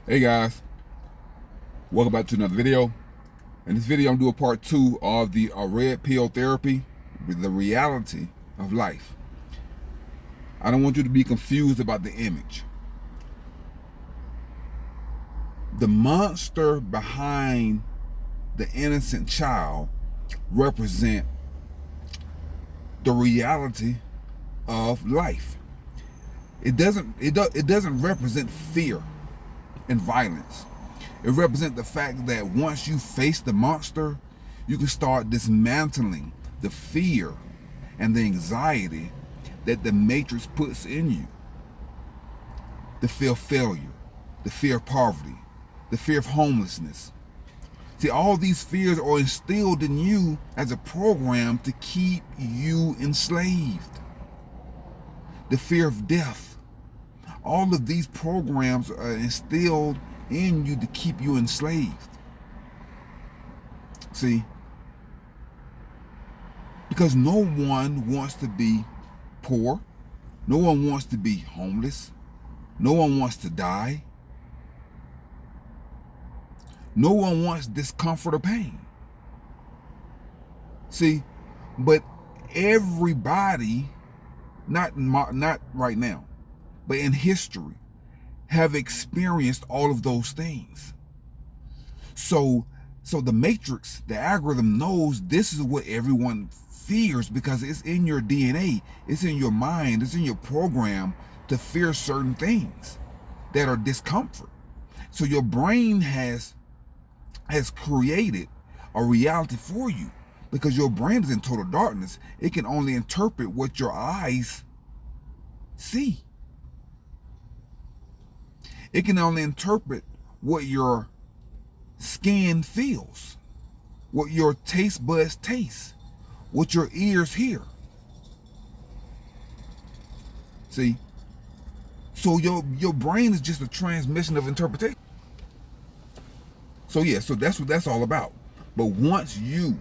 Hey guys, welcome back to another video. In this video I'm doing part 2 of the red pill therapy with the reality of life. I don't want you to be confused about the image. The monster behind the innocent child represent the reality of life. It doesn't represent fear and violence. It represents the fact that once you face the monster, you can start dismantling the fear and the anxiety that the matrix puts in you. The fear of failure, the fear of poverty, the fear of homelessness. See, all these fears are instilled in you as a program to keep you enslaved. The fear of death. All of these programs are instilled in you to keep you enslaved. See, because no one wants to be poor, no one wants to be homeless, no one wants to die, no one wants discomfort or pain. See, but everybody, not right now, but in history, have experienced all of those things. So the matrix, the algorithm knows this is what everyone fears because it's in your DNA, it's in your mind, it's in your program to fear certain things that are discomfort. So your brain has created a reality for you because your brain is in total darkness. It can only interpret what your eyes see. It can only interpret what your skin feels, what your taste buds taste, what your ears hear. See? So your brain is just a transmission of interpretation. So yeah, so that's what that's all about. But once you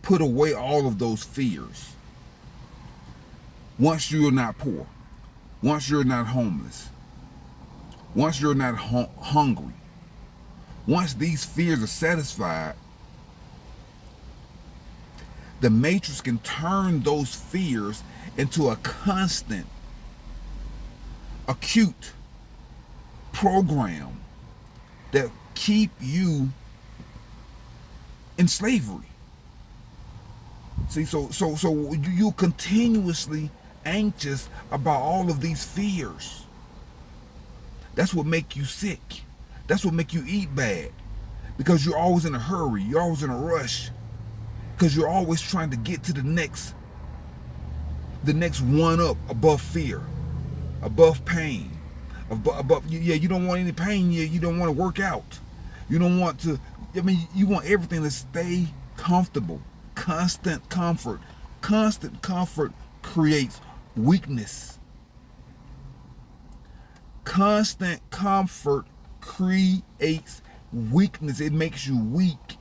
put away all of those fears, once you're not poor, once you're not homeless, once you're not hungry, once these fears are satisfied, the matrix can turn those fears into a constant, acute program that keep you in slavery. See, so you continuously anxious about all of these fears. That's what make you sick. That's what make you eat bad. Because you're always in a hurry. You're always in a rush. Because you're always trying to get to the next one up above fear, above pain, above you don't want any pain. You don't want to work out. You don't want to. You want everything to stay comfortable. Constant comfort creates weakness. Constant comfort creates weakness. It makes you weak.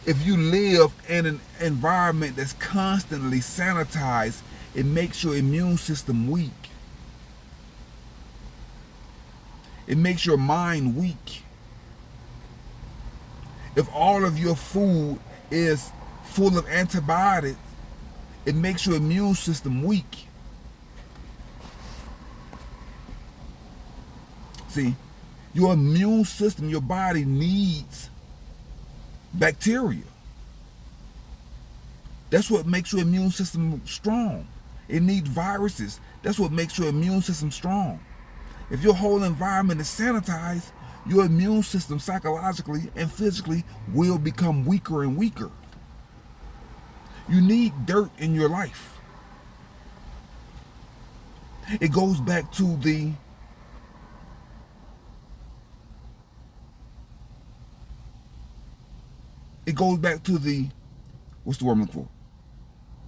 If you live in an environment that's constantly sanitized, it makes your immune system weak. It makes your mind weak. If all of your food is full of antibiotics, it makes your immune system weak. See, your immune system, your body needs bacteria. That's what makes your immune system strong. It needs viruses. That's what makes your immune system strong. If your whole environment is sanitized, your immune system psychologically and physically will become weaker and weaker. You need dirt in your life. It goes back to the what's the word I'm looking for?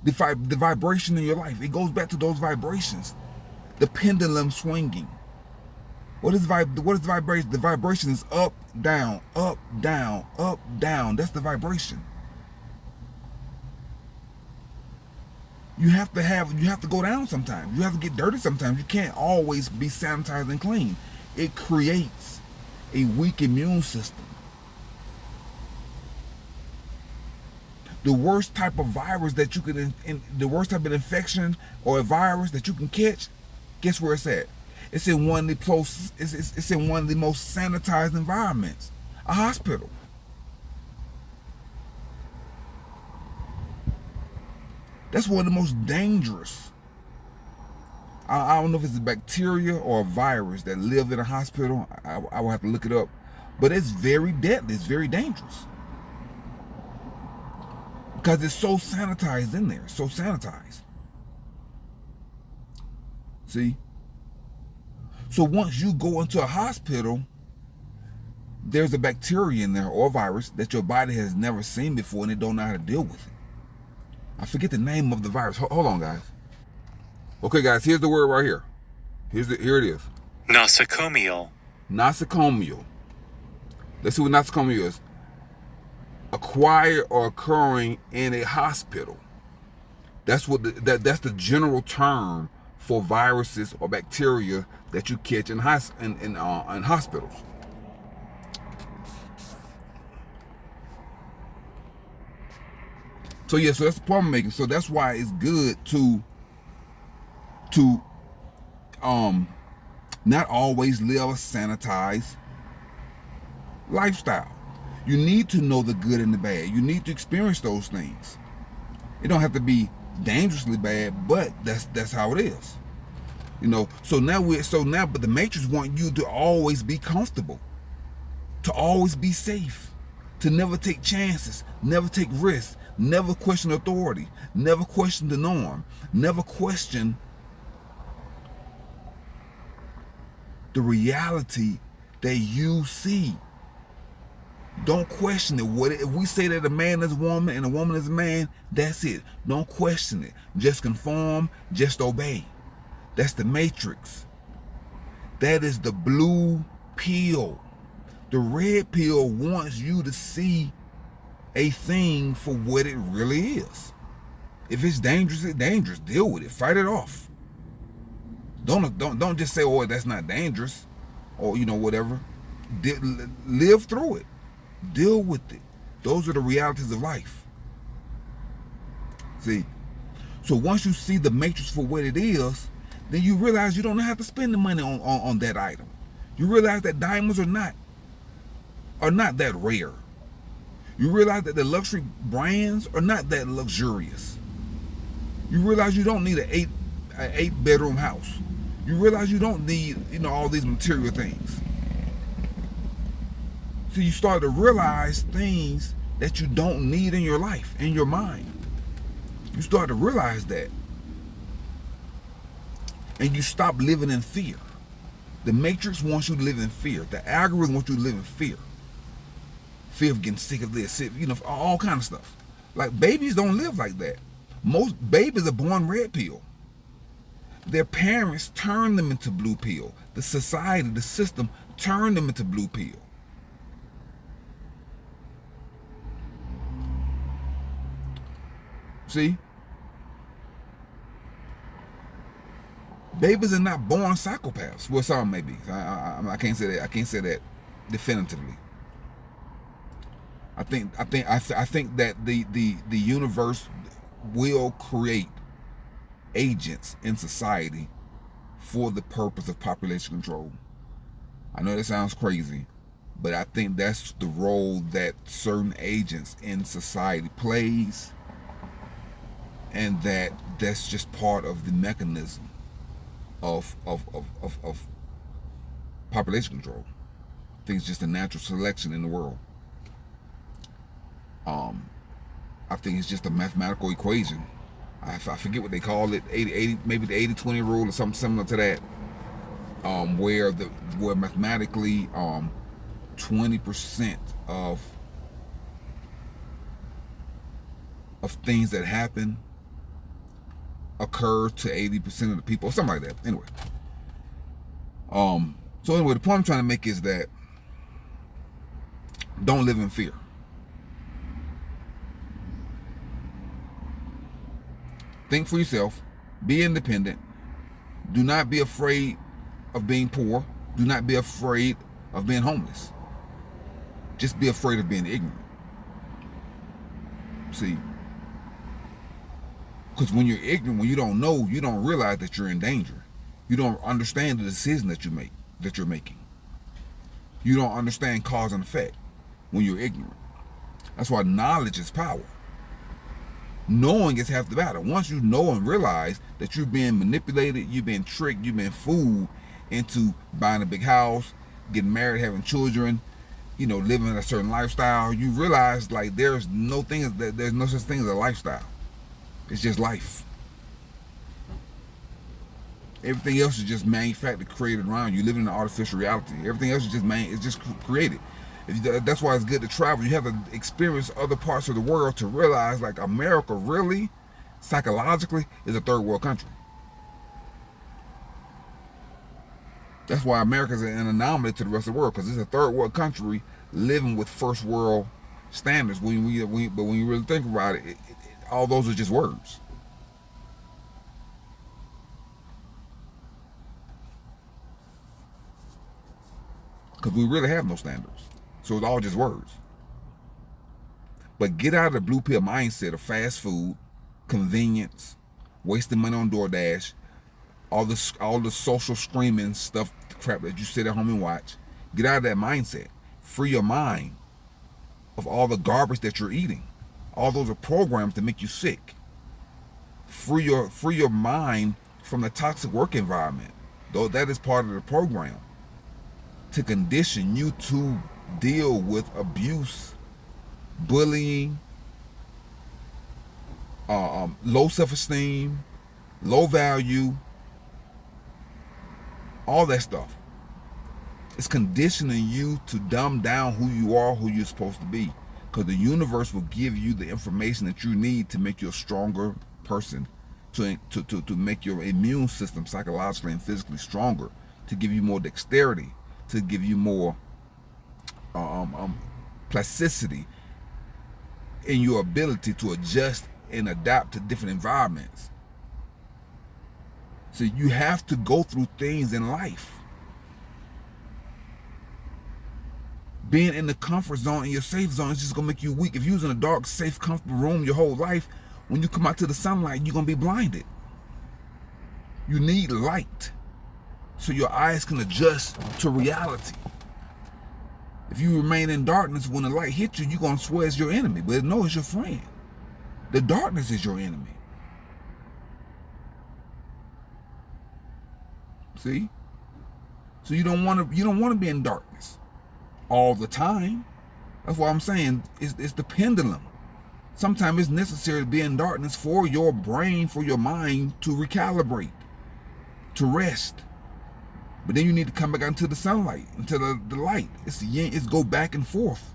The vibration in your life. It goes back to those vibrations. The pendulum swinging. What is the vibration? The vibration is up, down, up, down, up, down. That's the vibration. You have to go down sometimes. You have to get dirty sometimes. You can't always be sanitized and clean. It creates a weak immune system. The worst type of virus that you can, the worst type of infection or a virus that you can catch, guess where it's at? It's in one of the it's in one of the most sanitized environments, a hospital. That's one of the most dangerous. I don't know if it's a bacteria or a virus that live in a hospital. I will have to look it up, but it's very deadly. It's very dangerous because it's so sanitized in there. So sanitized. See? So once you go into a hospital, there's a bacteria in there or a virus that your body has never seen before and it don't know how to deal with it. I forget the name of the virus. Hold on, guys. Okay, guys, here's the word right here. Here it is. Nosocomial. Nosocomial. Let's see what nosocomial is. Acquired or occurring in a hospital. That's what that's the general term for viruses or bacteria that you catch in hospitals. So yeah, so that's problem making. So that's why it's good to not always live a sanitized lifestyle. You need to know the good and the bad. You need to experience those things. It don't have to be dangerously bad, but that's how it is. You know, but the Matrix want you to always be comfortable, to always be safe, to never take chances, never take risks, never question authority, never question the norm, never question the reality that you see. Don't question it. If we say that a man is a woman and a woman is a man, that's it. Don't question it. Just conform, just obey. That's the Matrix. That is the blue pill. The red pill wants you to see a thing for what it really is. If it's dangerous, it's dangerous. Deal with it. Fight it off. Don't just say, "Oh, that's not dangerous," or whatever. Live through it. Deal with it. Those are the realities of life. See? So once you see the Matrix for what it is, then you realize you don't have to spend the money on that item. You realize that diamonds are not that rare. You realize that the luxury brands are not that luxurious. You realize you don't need an eight bedroom house. You realize you don't need all these material things. So you start to realize things that you don't need in your life, in your mind. You start to realize that. And you stop living in fear. The Matrix wants you to live in fear. The algorithm wants you to live in fear. Fear of getting sick of this, all kind of stuff. Like babies don't live like that. Most babies are born red pill. Their parents turn them into blue pill. The society, the system, turn them into blue pill. See? Babies are not born psychopaths. Well, some may be. I can't say that. I can't say that definitively. I think that the universe will create agents in society for the purpose of population control. I know that sounds crazy, but I think that's the role that certain agents in society plays, and that's just part of the mechanism of population control. I think it's just a natural selection in the world. I think it's just a mathematical equation. I forget what they call it, 80, maybe the 80-20 rule or something similar to that, where mathematically 20% of things that happen occur to 80% of the people, or something like that. Anyway, so anyway, the point I'm trying to make is that don't live in fear. Think for yourself. Be independent. Do not be afraid of being poor. Do not be afraid of being homeless. Just be afraid of being ignorant. See? Because when you're ignorant, when you don't know, you don't realize that you're in danger. You don't understand the decision that you're making. You don't understand cause and effect when you're ignorant. That's why knowledge is power. Knowing is half the battle. Once you know and realize that you're being manipulated, you've been tricked, you've been fooled into buying a big house, getting married, having children, living a certain lifestyle, you realize like there's no such thing as a lifestyle. It's just life. Everything else is just manufactured, created around you. Living in an artificial reality. Everything else is just created. That's why it's good to travel. You have to experience other parts of the world to realize, like, America really, psychologically, is a third world country. That's why America is an anomaly to the rest of the world, because it's a third world country living with first world standards. But when you really think about it, all those are just words. Because we really have no standards. So it's all just words. But get out of the blue pill mindset of fast food, convenience, wasting money on DoorDash, all the social streaming stuff, crap that you sit at home and watch. Get out of that mindset. Free your mind of all the garbage that you're eating. All those are programs to make you sick. Free your mind from the toxic work environment, though that is part of the program, to condition you to deal with abuse, bullying, low self-esteem, low value, all that stuff. It's conditioning you to dumb down who you are, who you're supposed to be. Because the universe will give you the information that you need to make you a stronger person, to make your immune system psychologically and physically stronger, to give you more dexterity, to give you more plasticity in your ability to adjust and adapt to different environments. So you have to go through things in life. Being in the comfort zone, in your safe zone, is just going to make you weak. If you was in a dark, safe, comfortable room your whole life, when you come out to the sunlight, you're going to be blinded. You need light so your eyes can adjust to reality. If you remain in darkness, when the light hits you, you're going to swear it's your enemy. But no, it's your friend. The darkness is your enemy. See? So you don't want to be in darkness all the time. That's why I'm saying it's the pendulum. Sometimes it's necessary to be in darkness for your brain, for your mind to recalibrate, to rest. But then you need to come back out into the sunlight, into the light. It's go back and forth.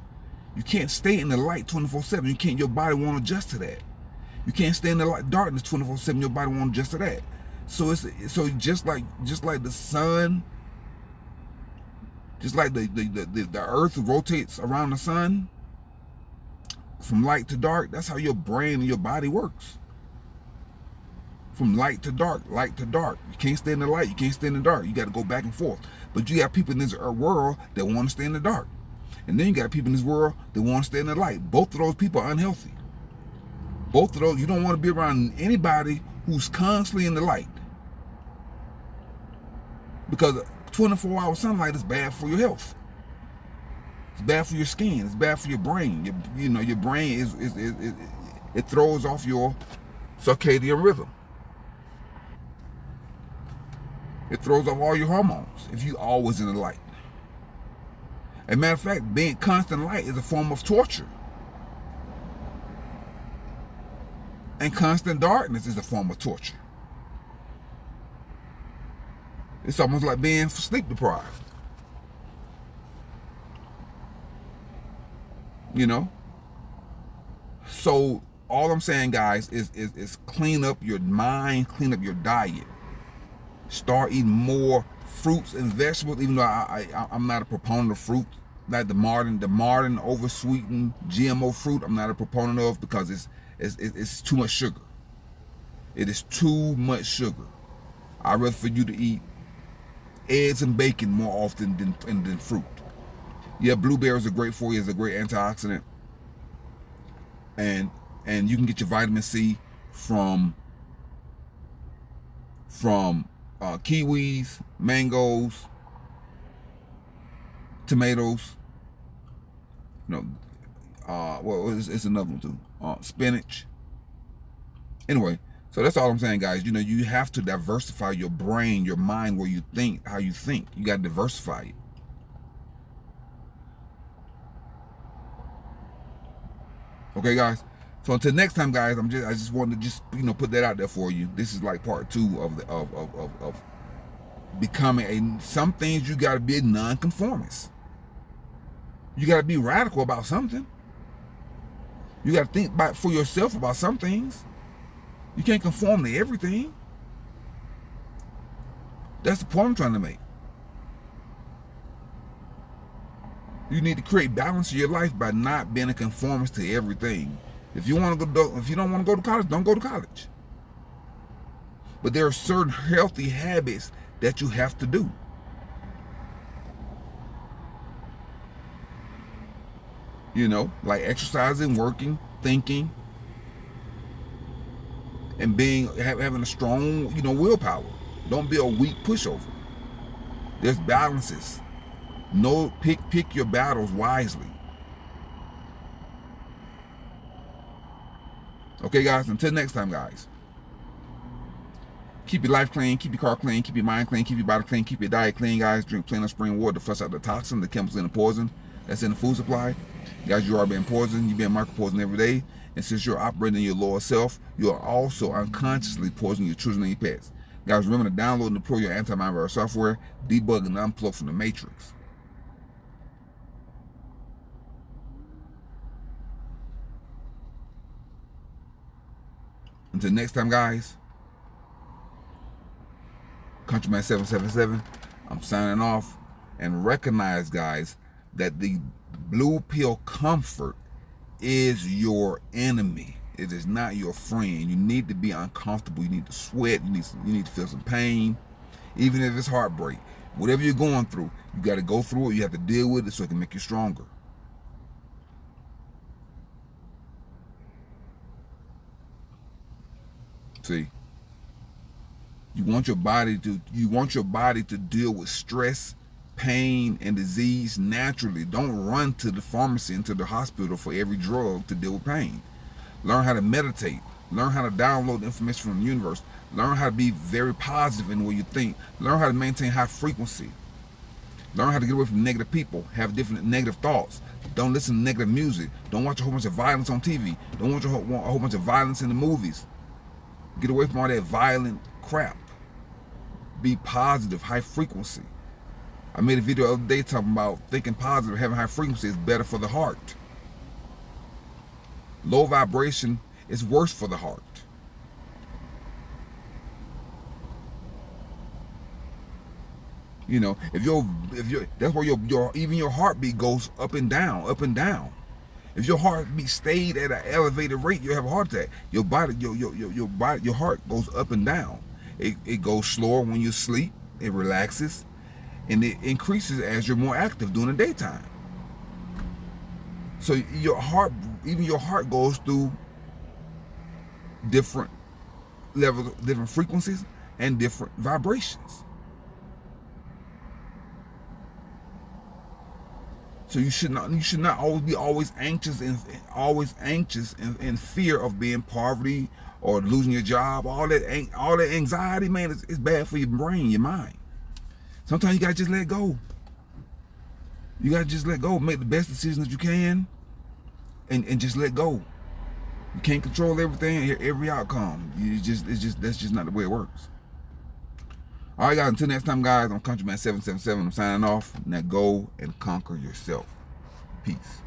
You can't stay in the light 24/7. You can't. Your body won't adjust to that. You can't stay in the darkness 24/7. Your body won't adjust to that. So just like the sun, just like the earth rotates around the sun from light to dark. That's how your brain and your body works. From light to dark, light to dark. You can't stay in the light, you can't stay in the dark. You got to go back and forth. But you got people in this world that want to stay in the dark. And then you got people in this world that want to stay in the light. Both of those people are unhealthy. Both of those, you don't want to be around anybody who's constantly in the light. Because 24-hour sunlight is bad for your health. It's bad for your skin. It's bad for your brain. Your brain it throws off your circadian rhythm. It throws off all your hormones if you always in the light. As a matter of fact, being constant light is a form of torture. And constant darkness is a form of torture. It's almost like being sleep deprived. So all I'm saying, guys, is clean up your mind, clean up your diet. Start eating more fruits and vegetables, even though I'm not a proponent of fruit, like the modern oversweetened GMO fruit. I'm not a proponent of, because it's too much sugar. It is too much sugar. I'd rather for you to eat eggs and bacon more often than fruit. Yeah, blueberries are great for you. It's a great antioxidant, and you can get your vitamin C from kiwis, mangoes, tomatoes. Well, it's another one too. Spinach. Anyway, so that's all I'm saying, guys. You have to diversify your brain, your mind, where you think, how you think. You got to diversify it. Okay, guys. So until next time, guys, I just wanted to put that out there for you. This is like part 2 of becoming some things. You got to be a non-conformist. You got to be radical about something. You got to think for yourself about some things. You can't conform to everything. That's the point I'm trying to make. You need to create balance in your life by not being a conformist to everything. If you don't want to go to college, don't go to college. But there are certain healthy habits that you have to do. Like exercising, working, thinking, and having a strong, willpower. Don't be a weak pushover. There's balances. Pick your battles wisely. Okay, guys, until next time, guys. Keep your life clean, keep your car clean, keep your mind clean, keep your body clean, keep your diet clean, guys. Drink plenty of spring water to flush out the toxin, the chemicals, and the poison that's in the food supply. Guys, you are being poisoned. You're being micro-poisoned every day. And since you're operating in your lower self, you are also unconsciously poisoning your children and your pets. Guys, remember to download and deploy your anti-malware software, debug and unplug from the matrix. Until next time, guys, Countryman 777, I'm signing off. And recognize, guys, that the blue pill comfort is your enemy. It is not your friend. You need to be uncomfortable. You need to sweat. You need to feel some pain, even if it's heartbreak. Whatever you're going through, you got to go through it. You have to deal with it so it can make you stronger. See, you want your body to deal with stress, pain, and disease naturally. Don't run to the pharmacy and to the hospital for every drug to deal with pain. Learn how to meditate. Learn how to download information from the universe. Learn how to be very positive in the way you think. Learn how to maintain high frequency. Learn how to get away from negative people. Have different negative thoughts. Don't listen to negative music. Don't watch a whole bunch of violence on TV. Don't watch a whole bunch of violence in the movies. Get away from all that violent crap. Be positive, high frequency. I made a video the other day talking about thinking positive, having high frequency is better for the heart. Low vibration is worse for the heart. That's where even your heartbeat goes up and down, up and down. If your heartbeat stayed at an elevated rate, you'll have a heart attack. Your heart goes up and down. It goes slower when you sleep. It relaxes, and it increases as you're more active during the daytime. So even your heart goes through different levels, different frequencies, and different vibrations. So you should not always anxious and in fear of being poverty or losing your job. All that anxiety, man, is bad for your brain, your mind. Sometimes you gotta just let go. You gotta just let go. Make the best decision that you can, and just let go. You can't control everything, every outcome. That's just not the way it works. All right, guys, until next time, guys, I'm Countryman 777. I'm signing off. Now go and conquer yourself. Peace.